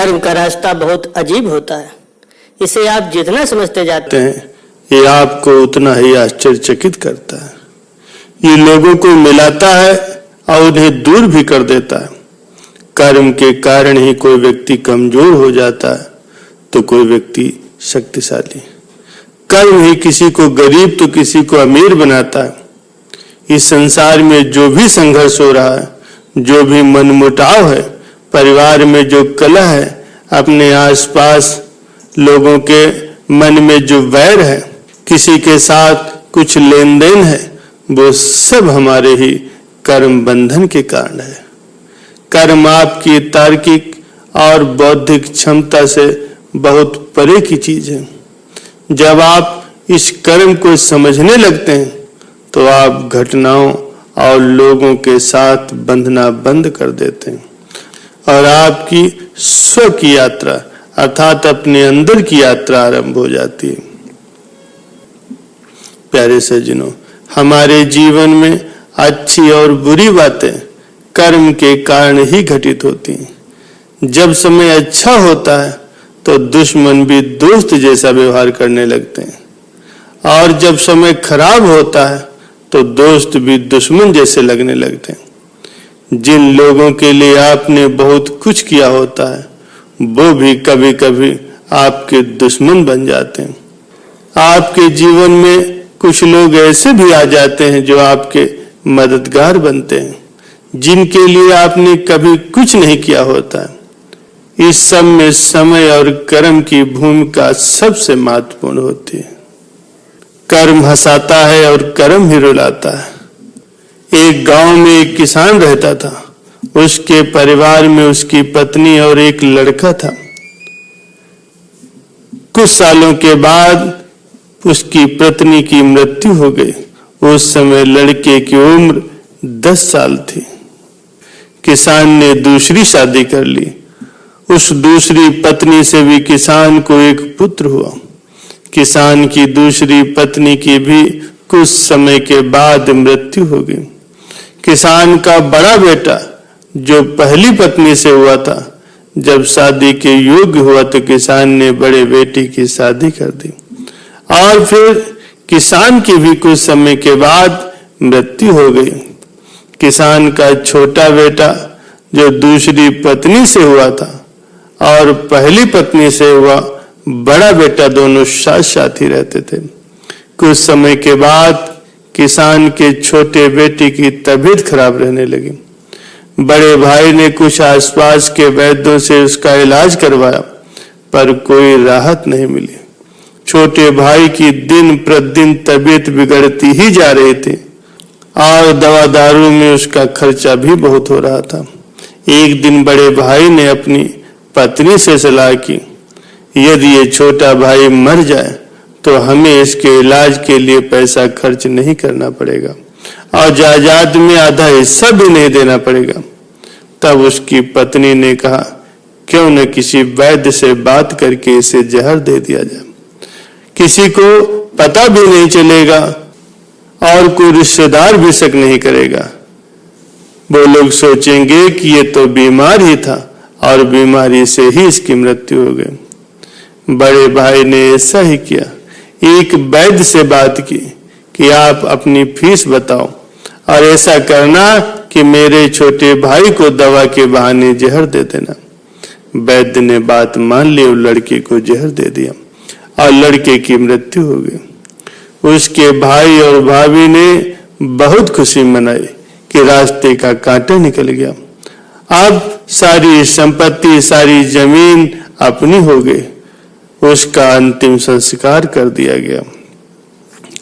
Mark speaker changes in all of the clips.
Speaker 1: कर्म का रास्ता बहुत अजीब होता है। इसे आप जितना समझते जाते हैं,
Speaker 2: ये आपको उतना ही आश्चर्यचकित करता है। ये लोगों को मिलाता है और उन्हें दूर भी कर देता है। कर्म के कारण ही कोई व्यक्ति कमजोर हो जाता है तो कोई व्यक्ति शक्तिशाली। कर्म ही किसी को गरीब तो किसी को अमीर बनाता है। इस संसार में जो भी संघर्ष हो रहा है, जो भी मनमुटाव है, परिवार में जो कलह है, अपने आसपास लोगों के मन में जो वैर है, किसी के साथ कुछ लेन देन है, वो सब हमारे ही कर्म बंधन के कारण है। कर्म आपकी तार्किक और बौद्धिक क्षमता से बहुत परे की चीज है। जब आप इस कर्म को समझने लगते हैं तो आप घटनाओं और लोगों के साथ बंधना बंद कर देते हैं और आपकी स्व की यात्रा अर्थात अपने अंदर की यात्रा आरंभ हो जाती है। प्यारे सज्जनों, हमारे जीवन में अच्छी और बुरी बातें कर्म के कारण ही घटित होती हैं। जब समय अच्छा होता है तो दुश्मन भी दोस्त जैसा व्यवहार करने लगते हैं और जब समय खराब होता है तो दोस्त भी दुश्मन जैसे लगने लगते हैं। जिन लोगों के लिए आपने बहुत कुछ किया होता है वो भी कभी-कभी आपके दुश्मन बन जाते हैं। आपके जीवन में कुछ लोग ऐसे भी आ जाते हैं जो आपके मददगार बनते हैं, जिनके लिए आपने कभी कुछ नहीं किया होता है। इस सब में समय और कर्म की भूमिका सबसे महत्वपूर्ण होती है। कर्म हंसाता है और कर्म ही रुलाता है। एक गांव में एक किसान रहता था। उसके परिवार में उसकी पत्नी और एक लड़का था। कुछ सालों के बाद उसकी पत्नी की मृत्यु हो गई। उस समय लड़के की उम्र 10 साल थी। किसान ने दूसरी शादी कर ली। उस दूसरी पत्नी से भी किसान को एक पुत्र हुआ। किसान की दूसरी पत्नी की भी कुछ समय के बाद मृत्यु हो गई। किसान का बड़ा बेटा जो पहली पत्नी से हुआ था, जब शादी के योग्य हुआ तो किसान ने बड़े बेटे की शादी कर दी और फिर किसान की भी कुछ समय के बाद मृत्यु हो गई। किसान का छोटा बेटा जो दूसरी पत्नी से हुआ था और पहली पत्नी से हुआ बड़ा बेटा दोनों साथ साथ ही रहते थे। कुछ समय के बाद किसान के छोटे बेटे की तबीयत खराब रहने लगी। बड़े भाई ने कुछ आसपास के वैद्यों से उसका इलाज करवाया पर कोई राहत नहीं मिली। छोटे भाई की दिन प्रतिदिन तबीयत बिगड़ती ही जा रही थी और दवा दारू में उसका खर्चा भी बहुत हो रहा था। एक दिन बड़े भाई ने अपनी पत्नी से सलाह की, यदि ये छोटा भाई मर जाए तो हमें इसके इलाज के लिए पैसा खर्च नहीं करना पड़ेगा और जायदाद में आधा हिस्सा भी नहीं देना पड़ेगा। तब उसकी पत्नी ने कहा, क्यों न किसी वैद्य से बात करके इसे जहर दे दिया जाए। किसी को पता भी नहीं चलेगा और कोई रिश्तेदार भी शक नहीं करेगा। वो लोग सोचेंगे कि ये तो बीमार ही था और बीमारी से ही इसकी मृत्यु हो गई। बड़े भाई ने ऐसा ही किया। एक वैद्य से बात की कि आप अपनी फीस बताओ और ऐसा करना कि मेरे छोटे भाई को दवा के बहाने जहर दे देना। वैद्य ने बात मान ली और लड़के को जहर दे दिया और लड़के की मृत्यु हो गई। उसके भाई और भाभी ने बहुत खुशी मनाई कि रास्ते का कांटा निकल गया। अब सारी संपत्ति, सारी जमीन अपनी हो गई। उसका अंतिम संस्कार कर दिया गया।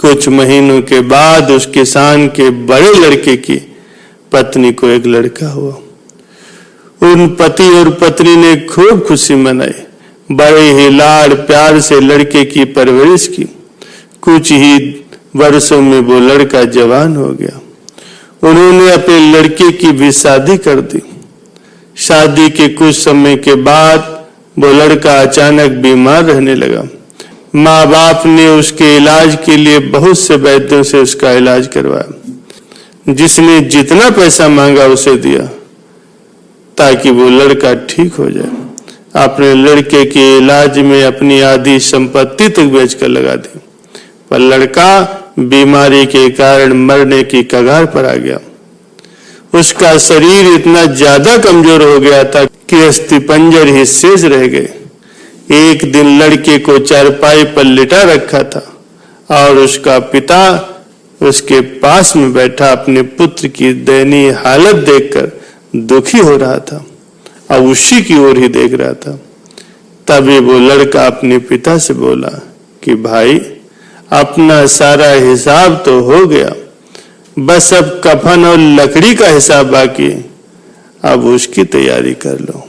Speaker 2: कुछ महीनों के बाद उस किसान के बड़े लड़के की पत्नी को एक लड़का हुआ। उन पति और पत्नी ने खूब खुशी मनाई। बड़े ही लाड़ प्यार से लड़के की परवरिश की। कुछ ही वर्षों में वो लड़का जवान हो गया। उन्होंने अपने लड़के की भी शादी कर दी। शादी के कुछ समय के बाद वो लड़का अचानक बीमार रहने लगा। माँ बाप ने उसके इलाज के लिए बहुत से वैद्यों से उसका इलाज करवाया। जिसने जितना पैसा मांगा उसे दिया ताकि वो लड़का ठीक हो जाए। अपने लड़के के इलाज में अपनी आधी संपत्ति तक बेचकर लगा दी, पर लड़का बीमारी के कारण मरने की कगार पर आ गया। उसका शरीर इतना ज्यादा कमजोर हो गया था कि अस्थिपंजर ही शेष रह गए। एक दिन लड़के को चारपाई पर लिटा रखा था और उसका पिता उसके पास में बैठा अपने पुत्र की दयनीय हालत देखकर दुखी हो रहा था और उसी की ओर ही देख रहा था। तभी वो लड़का अपने पिता से बोला कि भाई, अपना सारा हिसाब तो हो गया, बस अब कफन और लकड़ी का हिसाब बाकी, अब उसकी तैयारी कर लो।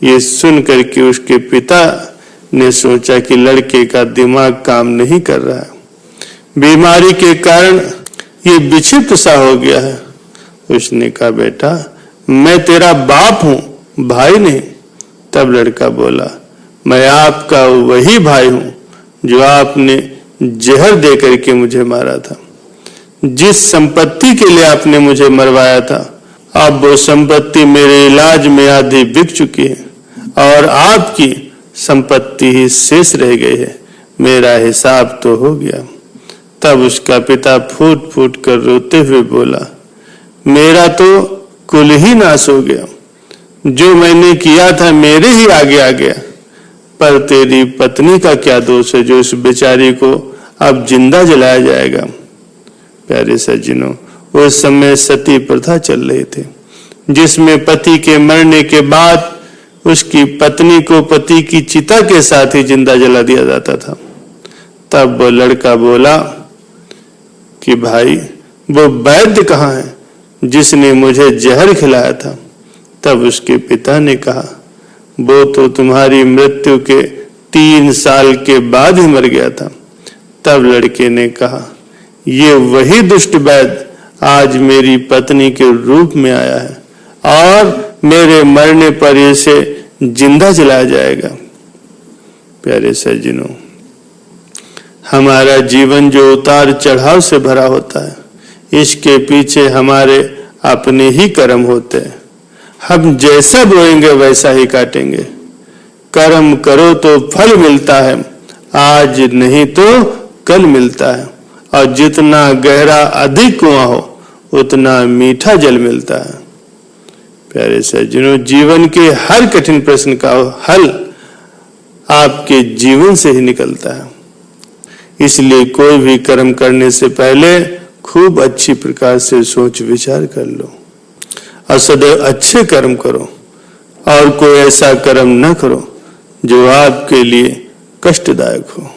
Speaker 2: ये सुनकर के उसके पिता ने सोचा कि लड़के का दिमाग काम नहीं कर रहा है, बीमारी के कारण ये विक्षिप्त सा हो गया है। उसने कहा, बेटा मैं तेरा बाप हूं, भाई नहीं। तब लड़का बोला, मैं आपका वही भाई हूं जो आपने जहर दे करके मुझे मारा था। जिस संपत्ति के लिए आपने मुझे मरवाया था, अब वो संपत्ति मेरे इलाज में आधी बिक चुकी है और आपकी संपत्ति ही शेष रह गई है। मेरा हिसाब तो हो गया। तब उसका पिता फूट फूट कर रोते हुए बोला, मेरा तो कुल ही नाश हो गया। जो मैंने किया था मेरे ही आगे आ गया, पर तेरी पत्नी का क्या दोष है जो उस बेचारी को अब जिंदा जलाया जाएगा। प्यारे सज्जनों, उस समय सती प्रथा चल रही थी, जिसमें पति के मरने के बाद उसकी पत्नी को पति की चिता के साथ ही जिंदा जला दिया जाता था। तब वो लड़का बोला कि भाई, वो वैद्य कहाँ है जिसने मुझे जहर खिलाया था। तब उसके पिता ने कहा, वो तो तुम्हारी मृत्यु के 3 साल के बाद ही मर गया था। तब लड़के ने कहा, ये वही दुष्ट वैद्य आज मेरी पत्नी के रूप में आया है और मेरे मरने पर इसे जिंदा जलाया जाएगा। प्यारे सज्जनों, हमारा जीवन जो उतार चढ़ाव से भरा होता है, इसके पीछे हमारे अपने ही कर्म होते हैं। हम जैसा बोएंगे वैसा ही काटेंगे। कर्म करो तो फल मिलता है, आज नहीं तो कल मिलता है, और जितना गहरा अधिक कुआं हो उतना मीठा जल मिलता है। प्यारे सज्जनों, जीवन के हर कठिन प्रश्न का हल आपके जीवन से ही निकलता है। इसलिए कोई भी कर्म करने से पहले खूब अच्छी प्रकार से सोच विचार कर लो और सदैव अच्छे कर्म करो, और कोई ऐसा कर्म न करो जो आपके लिए कष्टदायक हो।